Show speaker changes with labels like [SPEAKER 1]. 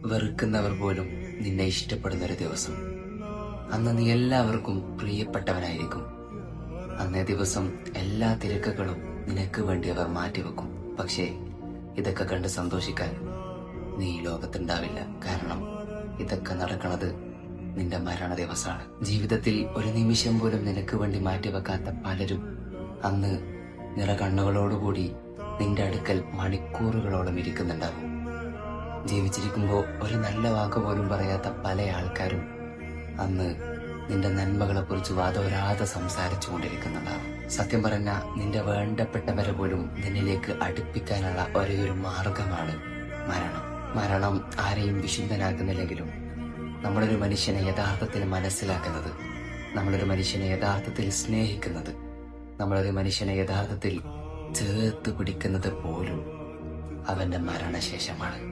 [SPEAKER 1] വെറുക്കുന്നവർ പോലും നിന്നെ ഇഷ്ടപ്പെടുന്ന ഒരു ദിവസം. അന്ന് നീ എല്ലാവർക്കും പ്രിയപ്പെട്ടവനായിരിക്കും. അന്നേ ദിവസം എല്ലാ തിരക്കുകളും നിനക്ക് വേണ്ടി അവർ മാറ്റിവെക്കും. പക്ഷേ ഇതൊക്കെ കണ്ട് സന്തോഷിക്കാൻ നീ ഈ ലോകത്തുണ്ടാവില്ല. കാരണം ഇതൊക്കെ നടക്കുന്നത് നിന്റെ മരണ ദിവസമാണ്. ജീവിതത്തിൽ ഒരു നിമിഷം പോലും നിനക്ക് വേണ്ടി മാറ്റിവെക്കാത്ത പലരും അന്ന് നിറകണ്ണുകളോടുകൂടി നിന്റെ അടുക്കൽ മണിക്കൂറുകളോളം ഇരിക്കുന്നുണ്ടാവും. ജീവിച്ചിരിക്കുമ്പോ ഒരു നല്ല വാക്ക് പോലും പറയാത്ത പല ആൾക്കാരും അന്ന് നിന്റെ നന്മകളെ കുറിച്ച് വാദോരാതെ സംസാരിച്ചു കൊണ്ടിരിക്കുന്നുണ്ടാവും. സത്യം പറഞ്ഞ നിന്റെ വേണ്ടപ്പെട്ടവരെ പോലും നിന്നിലേക്ക് അടുപ്പിക്കാനുള്ള ഒരേ ഒരു മാർഗമാണ് മരണം. മരണം ആരെയും വിശുദ്ധനാക്കുന്നില്ലെങ്കിലും നമ്മളൊരു മനുഷ്യനെ യഥാർത്ഥത്തിൽ മനസ്സിലാക്കുന്നത്, നമ്മളൊരു മനുഷ്യനെ യഥാർത്ഥത്തിൽ സ്നേഹിക്കുന്നത്, നമ്മളൊരു മനുഷ്യനെ യഥാർത്ഥത്തിൽ ചേർത്ത് പിടിക്കുന്നത് പോലും അവന്റെ മരണശേഷമാണ്.